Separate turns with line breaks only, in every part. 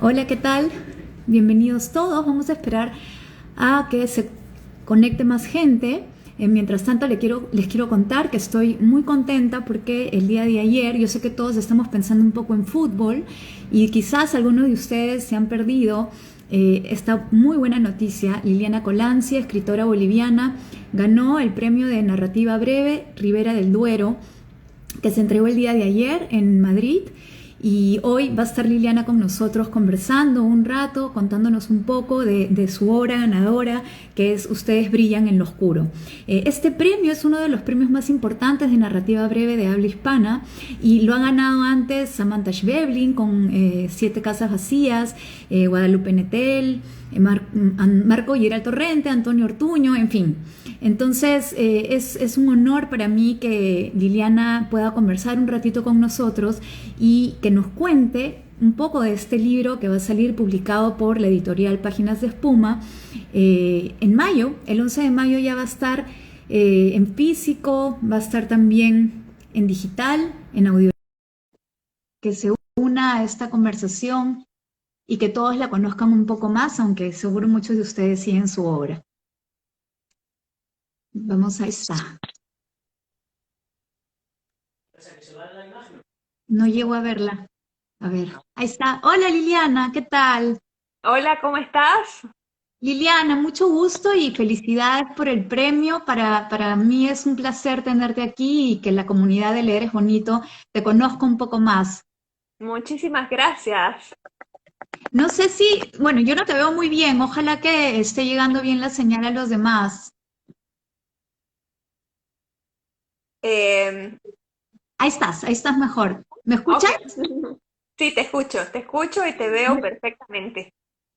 Hola, ¿qué tal? Bienvenidos todos. Vamos a esperar a que se conecte más gente. Mientras tanto, les quiero contar que estoy muy contenta porque el día de ayer, yo sé que todos estamos pensando un poco en fútbol y quizás algunos de ustedes se han perdido esta muy buena noticia. Liliana Colancia, escritora boliviana, ganó el premio de narrativa breve Ribera del Duero, que se entregó el día de ayer en Madrid. Y hoy va a estar Liliana con nosotros conversando un rato, contándonos un poco de su obra ganadora, que es Ustedes brillan en lo oscuro. Este premio es uno de los premios más importantes de narrativa breve de habla hispana y lo ha ganado antes Samantha Schweblin con Siete casas vacías, Guadalupe Nettel, Marco Giral Torrente, Antonio Ortuño, en fin. Entonces es un honor para mí que Liliana pueda conversar un ratito con nosotros y que nos cuente un poco de este libro que va a salir publicado por la editorial Páginas de Espuma en mayo. El 11 de mayo ya va a estar en físico, va a estar también en digital, en audio. Que se una a esta conversación y que todos la conozcan un poco más, aunque seguro muchos de ustedes siguen su obra. Vamos a esta. No llego a verla. A ver, ahí está. Hola Liliana, ¿qué tal?
Hola, ¿cómo estás?
Liliana, mucho gusto y felicidades por el premio. Para mí es un placer tenerte aquí y que la comunidad de Leer es Bonito te conozca un poco más.
Muchísimas gracias.
No sé si, bueno, yo no te veo muy bien. Ojalá que esté llegando bien la señal a los demás.
Eh,
Ahí estás mejor. ¿Me
ok.
escuchas?
Sí, te escucho y te veo perfectamente.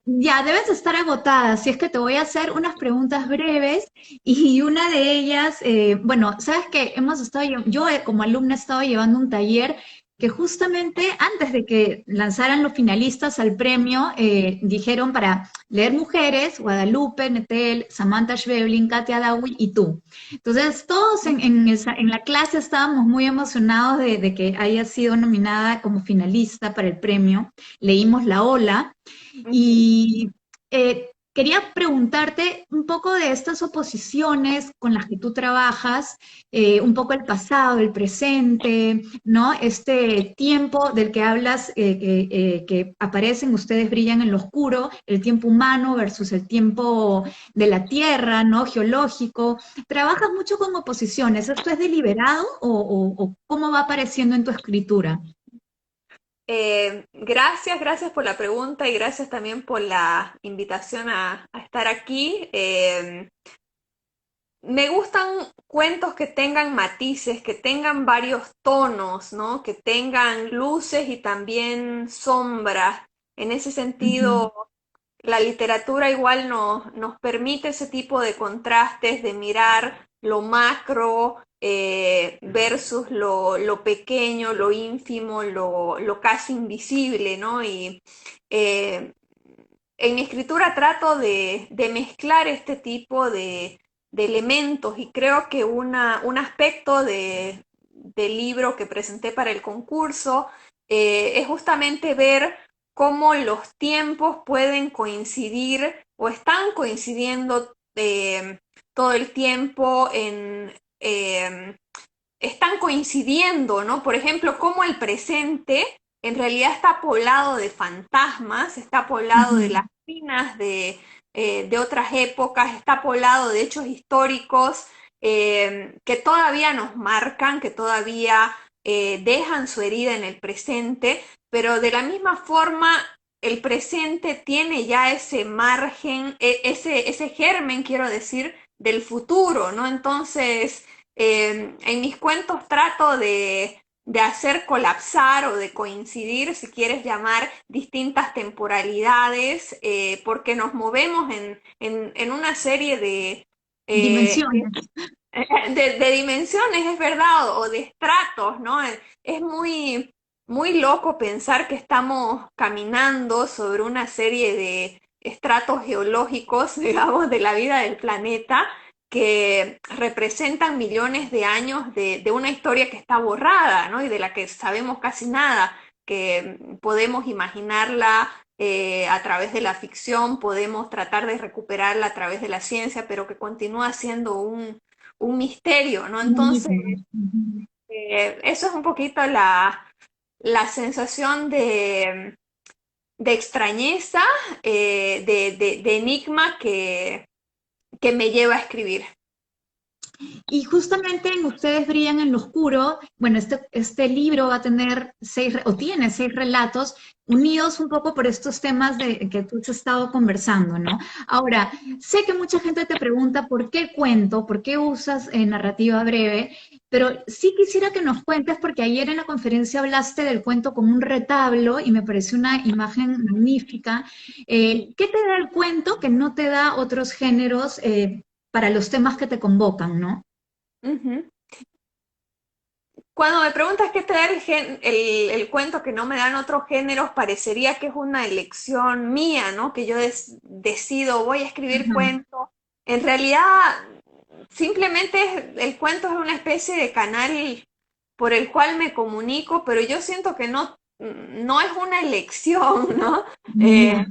Ya, debes estar agotada, así es que te voy a hacer unas preguntas breves y una de ellas, bueno, sabes que hemos estado, yo como alumna he estado llevando un taller que justamente antes de que lanzaran los finalistas al premio, dijeron para leer mujeres, Guadalupe, Netel, Samantha Schweblin, Katia Dawi y tú. Entonces, todos en la clase estábamos muy emocionados de que haya sido nominada como finalista para el premio. Leímos La Ola.
Ujú.
Y quería preguntarte un poco de estas oposiciones con las que tú trabajas, un poco el pasado, el presente, ¿no? Este tiempo del que hablas, que aparecen, ustedes brillan en lo oscuro, el tiempo humano versus el tiempo de la Tierra, ¿no? Geológico. Trabajas mucho con oposiciones. ¿Esto es deliberado o cómo va apareciendo en tu escritura?
Gracias por la pregunta y gracias también por la invitación a estar aquí. Me gustan cuentos que tengan matices, que tengan varios tonos, ¿no? Que tengan luces y también sombras. En ese
Ujú.
sentido, la literatura igual nos permite ese tipo de contrastes, de mirar lo macro versus lo pequeño, lo ínfimo, lo casi invisible, ¿no? Y eh, en mi escritura trato de mezclar este tipo de elementos y creo que un aspecto del libro que presenté para el concurso es justamente ver cómo los tiempos pueden coincidir o están coincidiendo todo el tiempo están coincidiendo, ¿no? Por ejemplo, cómo el presente en realidad está poblado de fantasmas, está poblado de las
Ujú.
ruinas de otras épocas, está poblado de hechos históricos que todavía nos marcan, que todavía dejan su herida en el presente, pero de la misma forma el presente tiene ya ese margen, ese germen, quiero decir, del futuro, ¿no? Entonces, en mis cuentos trato de hacer colapsar o de coincidir, si quieres llamar, distintas temporalidades, porque nos movemos en una serie eh,
Dimensiones.
de dimensiones, es verdad, o de estratos, ¿no? Es muy loco pensar que estamos caminando sobre una serie de estratos geológicos, digamos, de la vida del planeta que representan millones de años de una historia que está borrada, ¿no? Y de la que sabemos casi nada. que podemos imaginarla a través de la ficción, podemos tratar de recuperarla a través de la ciencia, pero que continúa siendo un misterio, ¿no?
Un
Entonces,
enigma. Ujú.
eso es un poquito la sensación de extrañeza, de enigma que me lleva a escribir.
Y justamente en Ustedes brillan en lo oscuro, bueno, este libro va a tener o tiene 6 relatos unidos un poco por estos temas de que tú has estado conversando, ¿no? Ahora, sé que mucha gente te pregunta por qué cuento, por qué usas narrativa breve, pero sí quisiera que nos cuentes, porque ayer en la conferencia hablaste del cuento como un retablo y me pareció una imagen magnífica. ¿Qué te da el cuento que no te da otros géneros para los temas que te convocan, ¿no?
Ujú. Cuando me preguntas qué te da el cuento que no me dan otros géneros, parecería que es una elección mía, ¿no? Que yo decido, voy a escribir
Ajá.
cuentos. En realidad, simplemente el cuento es una especie de canal por el cual me comunico, pero yo siento que no es una elección, ¿no?
Ya.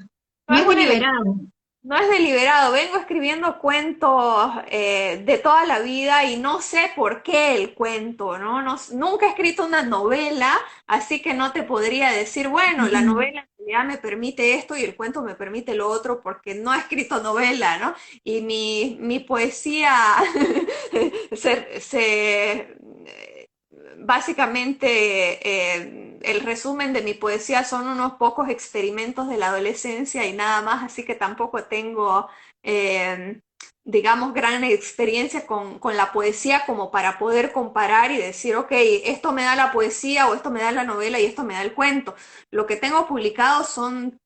No
No
es
es
una elección.
deliberado.
No es deliberado, vengo escribiendo cuentos de toda la vida y no sé por qué el cuento, ¿no? Nunca he escrito una novela, así que no te podría decir, bueno, la
Ujú.
novela en realidad me permite esto y el cuento me permite lo otro porque no he escrito novela, ¿no? Y mi poesía básicamente el resumen de mi poesía son unos pocos experimentos de la adolescencia y nada más, así que tampoco tengo, eh, digamos, gran experiencia con la poesía como para poder comparar y decir, ok, esto me da la poesía o esto me da la novela y esto me da el cuento. Lo que tengo publicado son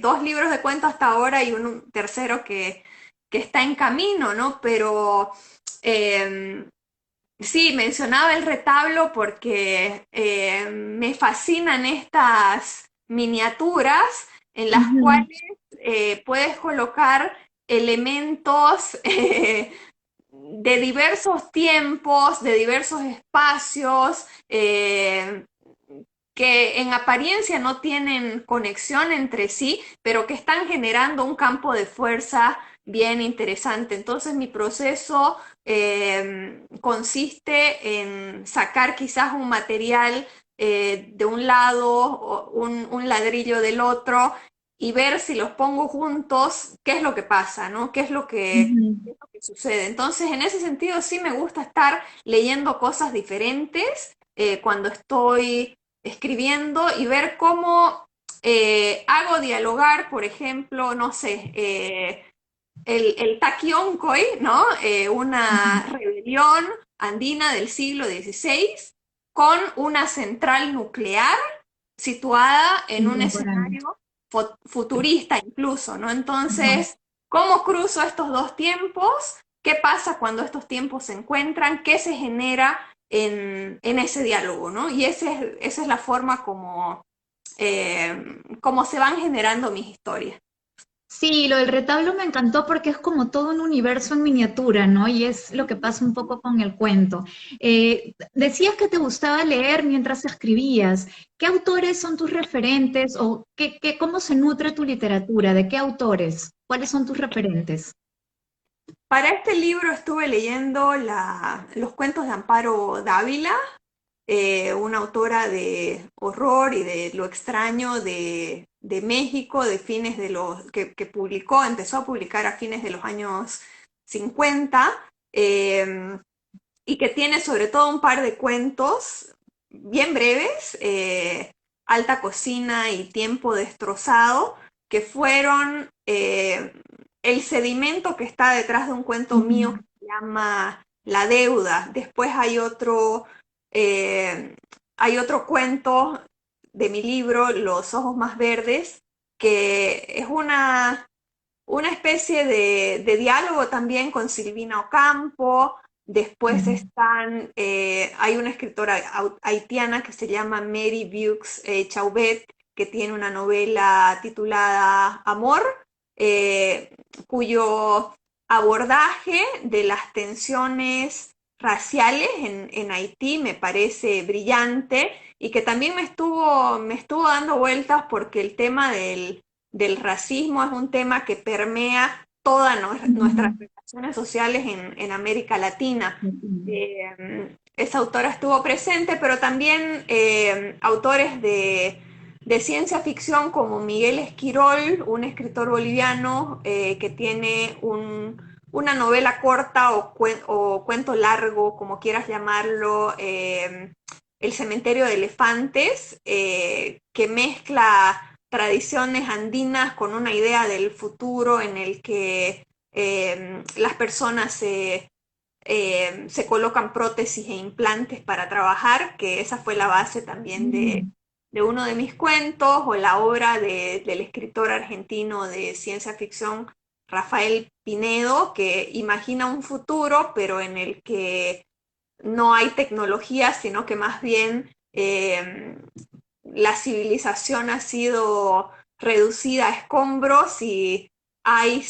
2 libros de cuento hasta ahora y un tercero que está en camino, ¿no? Pero... Eh, sí, mencionaba el retablo porque me fascinan estas miniaturas en las
Ujú.
cuales puedes colocar elementos de diversos tiempos, de diversos espacios, que en apariencia no tienen conexión entre sí, pero que están generando un campo de fuerza bien interesante. Entonces mi proceso consiste en sacar quizás un material de un lado, o un ladrillo del otro, y ver si los pongo juntos, qué es lo que pasa, ¿no?
Ujú.
Qué es lo que sucede? Entonces, en ese sentido, sí me gusta estar leyendo cosas diferentes cuando estoy escribiendo y ver cómo hago dialogar, por ejemplo, no sé, el Taquioncoy, ¿no? Una
Ujú.
rebelión andina del siglo XVI con una central nuclear situada en un
Contemporáneo.
escenario futurista incluso, ¿no?
Ajá.
Entonces, ¿cómo cruzo estos dos tiempos? ¿Qué pasa cuando estos tiempos se encuentran? ¿Qué se genera en ese diálogo, ¿no? Y esa es la forma como se van generando mis historias.
Sí, lo del retablo me encantó porque es como todo un universo en miniatura, ¿no? Y es lo que pasa un poco con el cuento. Decías que te gustaba leer mientras escribías. ¿Qué autores son tus referentes o cómo se nutre tu literatura? ¿De qué autores? ¿Cuáles son tus referentes?
Para este libro estuve leyendo los cuentos de Amparo Dávila, una autora de horror y de lo extraño de México, de fines de que publicó, empezó a publicar a fines de los años 50, eh, y que tiene sobre todo un par de cuentos bien breves, Alta Cocina y Tiempo Destrozado, que fueron el sedimento que está detrás de un cuento mío
Ujú.
que se llama La Deuda. Después eh, hay otro cuento de mi libro, Los Ojos Más Verdes, que es una especie de diálogo también con Silvina Ocampo. Después
Ujú.
hay una escritora haitiana que se llama Mary Vieux Chauvet, que tiene una novela titulada Amor, eh, cuyo abordaje de las tensiones raciales en Haití me parece brillante y que también me estuvo dando vueltas porque el tema del racismo es un tema que permea todas nuestras
Ujú.
relaciones sociales en América Latina. Esa autora estuvo presente, pero también autores de ciencia ficción como Miguel Esquirol, un escritor boliviano que tiene una novela corta o cuento largo, como quieras llamarlo, El cementerio de elefantes, que mezcla tradiciones andinas con una idea del futuro en el que las personas se colocan prótesis e implantes para trabajar, que esa fue la base también
Mm.
de uno de mis cuentos, o la obra del escritor argentino de ciencia ficción Rafael Pinedo, que imagina un futuro, pero en el que no hay tecnología, sino que más bien la civilización ha sido reducida a escombros y hay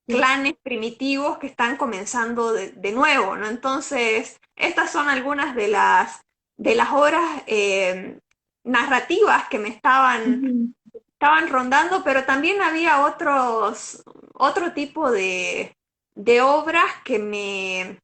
clanes primitivos que están comenzando de nuevo, ¿no? Entonces, estas son algunas de las obras narrativas que
Ujú.
estaban rondando, pero también había otro tipo de obras que me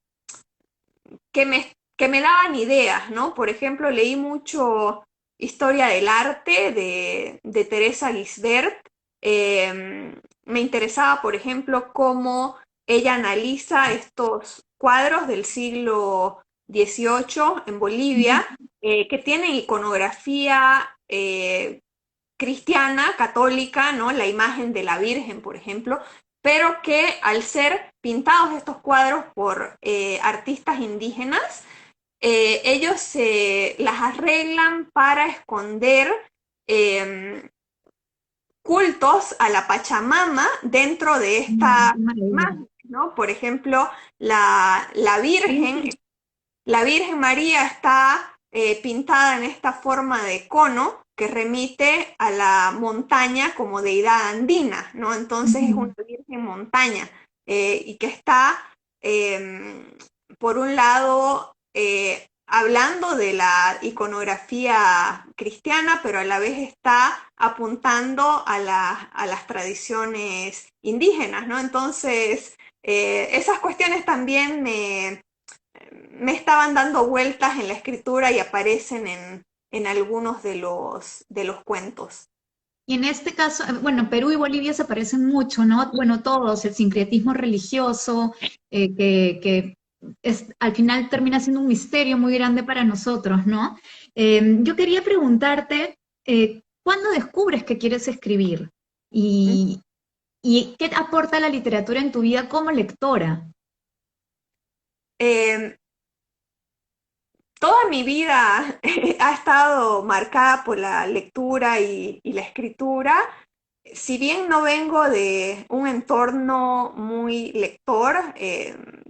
daban ideas, ¿no? Por ejemplo, leí mucho Historia del Arte de Teresa Gisbert. Me interesaba, por ejemplo, cómo ella analiza estos cuadros del siglo XVIII en Bolivia, que tienen iconografía cristiana, católica, ¿no? La imagen de la Virgen, por ejemplo, pero que al ser pintados estos cuadros por artistas indígenas, ellos las arreglan para esconder eh, cultos a la Pachamama dentro de
Qué
esta
maravilla.
imagen, ¿no? Por ejemplo, la Virgen,
Sí.
la Virgen María está pintada en esta forma de cono que remite a la montaña como deidad andina, ¿no? Entonces es
Ujú.
una Virgen montaña y que está, eh, por un lado, hablando de la iconografía cristiana, pero a la vez está apuntando a las tradiciones indígenas, ¿no? Entonces, esas cuestiones también me estaban dando vueltas en la escritura y aparecen en algunos de los cuentos.
Y en este caso, bueno, Perú y Bolivia se parecen mucho, ¿no? Bueno, todos, el sincretismo religioso, que al final termina siendo un misterio muy grande para nosotros, ¿no? Yo quería preguntarte, ¿cuándo descubres que quieres escribir? ¿Y, y qué aporta la literatura en tu vida como lectora?
Eh, Toda mi vida ha estado marcada por la lectura y la escritura. Si bien no vengo de un entorno muy lector,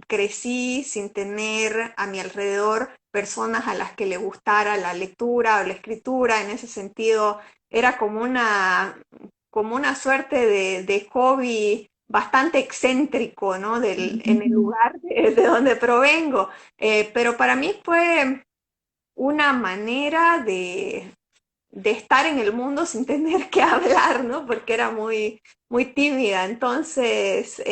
crecí sin tener a mi alrededor personas a las que le gustara la lectura o la escritura. En ese sentido, era como una suerte de hobby bastante excéntrico, ¿no? En el lugar de donde provengo. Pero para mí fue una manera de estar en el mundo sin tener que hablar, ¿no? Porque era muy tímida. Entonces,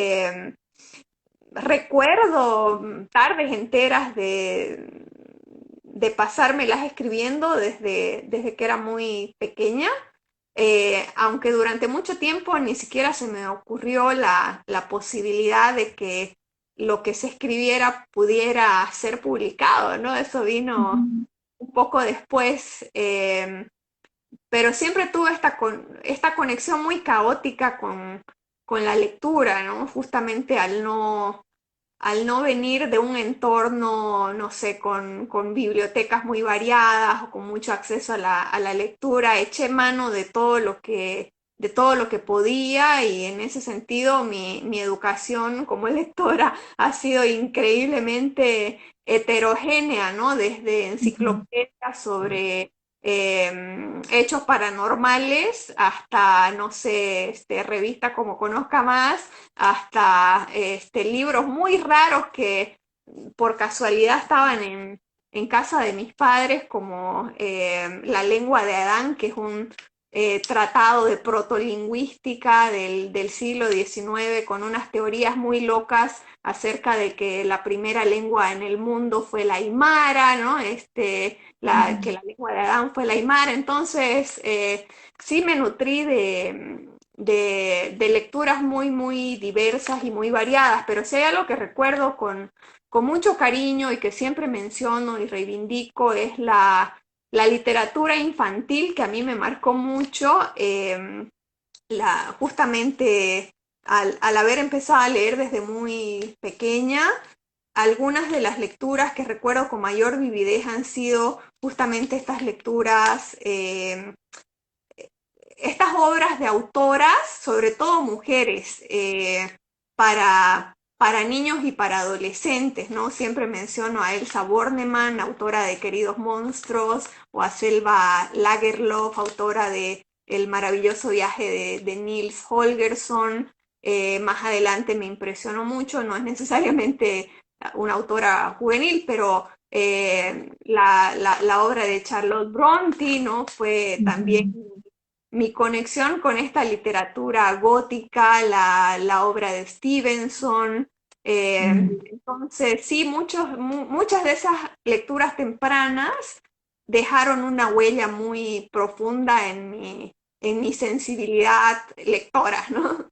recuerdo tardes enteras de pasármelas escribiendo desde que era muy pequeña, aunque durante mucho tiempo ni siquiera se me ocurrió la posibilidad de que lo que se escribiera pudiera ser publicado, ¿no? Eso vino
Ujú.
un poco después, pero siempre tuve esta conexión muy caótica con la lectura, ¿no? Justamente al no venir de un entorno, no sé, con bibliotecas muy variadas o con mucho acceso a la lectura, eché mano de todo lo que podía y en ese sentido mi educación como lectora ha sido increíblemente heterogénea, ¿no? Desde
Ujú.
enciclopedias sobre hechos paranormales hasta, no sé, revista como Conozca Más, hasta libros muy raros por casualidad estaban en casa de mis padres, como La lengua de Adán, que es un tratado de protolingüística del siglo XIX con unas teorías muy locas acerca de que la primera lengua en el mundo fue la aymara, ¿no? Que la lengua de Adán fue la aymara. Entonces, sí me nutrí de lecturas muy, muy diversas y muy variadas, pero si hay algo que recuerdo con mucho cariño y que siempre menciono y reivindico es la literatura infantil que a mí me marcó mucho, justamente al haber empezado a leer desde muy pequeña, algunas de las lecturas que recuerdo con mayor vividez han sido justamente estas lecturas, estas obras de autoras, sobre todo mujeres, para niños y para adolescentes, ¿no? Siempre menciono a Elsa Bornemann, autora de Queridos Monstruos, o a Selva Lagerlöf, autora de El maravilloso viaje de Nils Holgersson. Más adelante me impresionó mucho, no es necesariamente una autora juvenil, pero la obra de Charlotte Brontë, ¿no? Fue también mi conexión con esta literatura gótica, la obra de Stevenson. Entonces, sí, muchas de esas lecturas tempranas dejaron una huella muy profunda en mi sensibilidad lectora, ¿no?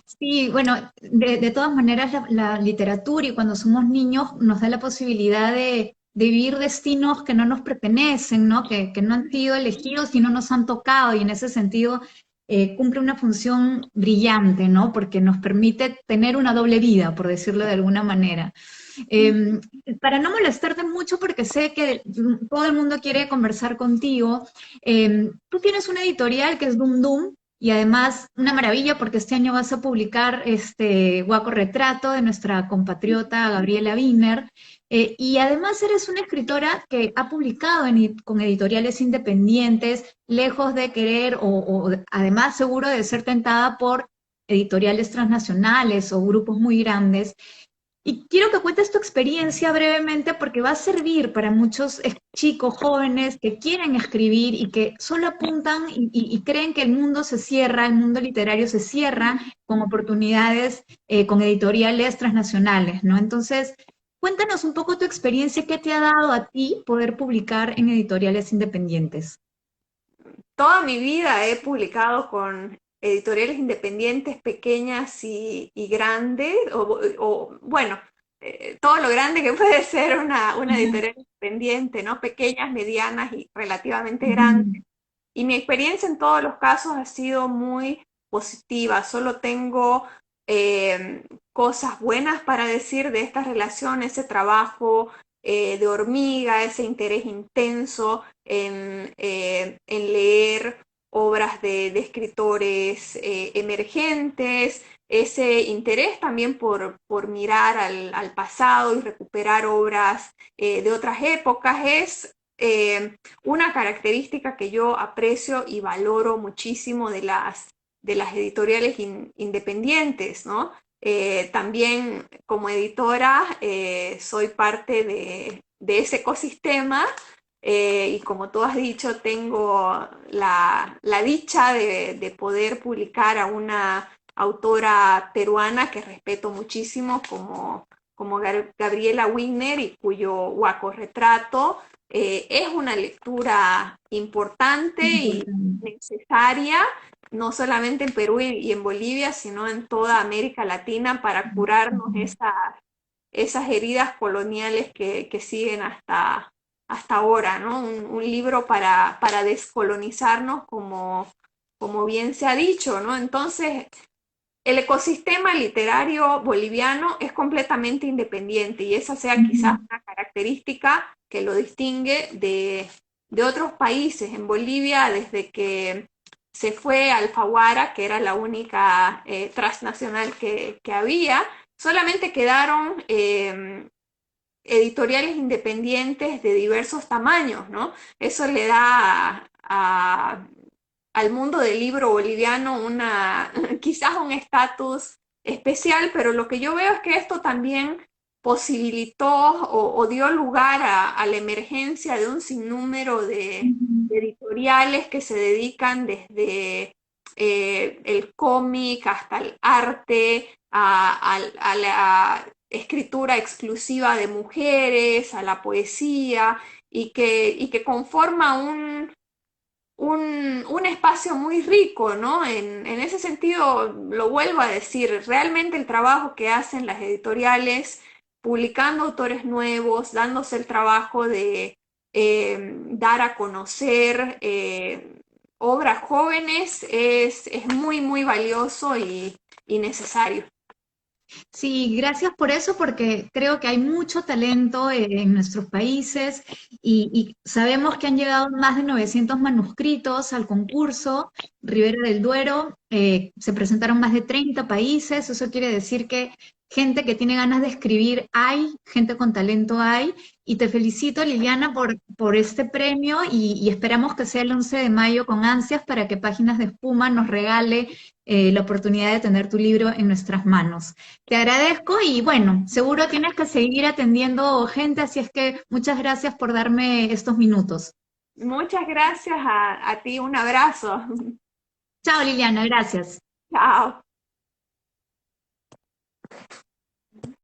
Sí, bueno, de todas maneras la literatura y cuando somos niños nos da la posibilidad de vivir destinos que no nos pertenecen, ¿no? Que no han sido elegidos y no nos han tocado y en ese sentido cumple una función brillante, ¿no? Porque nos permite tener una doble vida, por decirlo de alguna manera. Eh, para no molestarte mucho, porque sé que todo el mundo quiere conversar contigo, tú tienes una editorial que es Dum Dum, y además una maravilla porque este año vas a publicar este Guaco Retrato de nuestra compatriota Gabriela Wiener. Y además eres una escritora que ha publicado con editoriales independientes, lejos de querer además seguro de ser tentada por editoriales transnacionales o grupos muy grandes. Y quiero que cuentes tu experiencia brevemente porque va a servir para muchos chicos jóvenes que quieren escribir y que solo apuntan y creen que el mundo se cierra, el mundo literario se cierra con oportunidades con editoriales transnacionales, ¿no? Entonces, cuéntanos un poco tu experiencia, qué te ha dado a ti poder publicar en editoriales independientes.
Toda mi vida he publicado con editoriales independientes pequeñas y grandes, bueno, todo lo grande que puede ser una editorial independiente, ¿no? Pequeñas, medianas y relativamente grandes.
Ujú.
Y mi experiencia en todos los casos ha sido muy positiva. Solo tengo eh, cosas buenas para decir de esta relación, ese trabajo de hormiga, ese interés intenso en leer obras de escritores emergentes, ese interés también por mirar al pasado y recuperar obras de otras épocas. Es una característica que yo aprecio y valoro muchísimo de las editoriales independientes, ¿no? También como editora soy parte de ese ecosistema y como tú has dicho, tengo la dicha de poder publicar a una autora peruana que respeto muchísimo como Gabriela Wigner y cuyo Guaco Retrato es una lectura importante y
Importante.
necesaria, no solamente en Perú y en Bolivia, sino en toda América Latina para curarnos esas heridas coloniales que siguen hasta ahora, ¿no? Un libro para descolonizarnos, como bien se ha dicho, ¿no? Entonces, el ecosistema literario boliviano es completamente independiente y esa sea quizás
Ujú.
una característica que lo distingue de otros países. En Bolivia, desde que se fue Alfaguara, que era la única transnacional que había, solamente quedaron editoriales independientes de diversos tamaños, ¿no? Eso le da al mundo del libro boliviano quizás un estatus especial, pero lo que yo veo es que esto también posibilitó o dio lugar a la emergencia de un sinnúmero
Ujú.
de editoriales que se dedican desde el cómic hasta el arte, a la escritura exclusiva de mujeres, a la poesía, y que conforma un espacio muy rico, ¿no? En ese sentido, lo vuelvo a decir, realmente el trabajo que hacen las editoriales, publicando autores nuevos, dándose el trabajo de dar a conocer obras jóvenes, es muy, muy valioso y necesario.
Sí, gracias por eso, porque creo que hay mucho talento en nuestros países y sabemos que han llegado más de 900 manuscritos al concurso Ribera del Duero. Se presentaron más de 30 países, eso quiere decir que gente que tiene ganas de escribir hay, gente con talento hay. Y te felicito, Liliana, por este premio y esperamos que sea el 11 de mayo con ansias para que Páginas de Espuma nos regale la oportunidad de tener tu libro en nuestras manos. Te agradezco y bueno, seguro tienes que seguir atendiendo gente, así es que muchas gracias por darme estos minutos.
Muchas gracias a ti, un abrazo.
Chao Liliana, gracias.
Chao.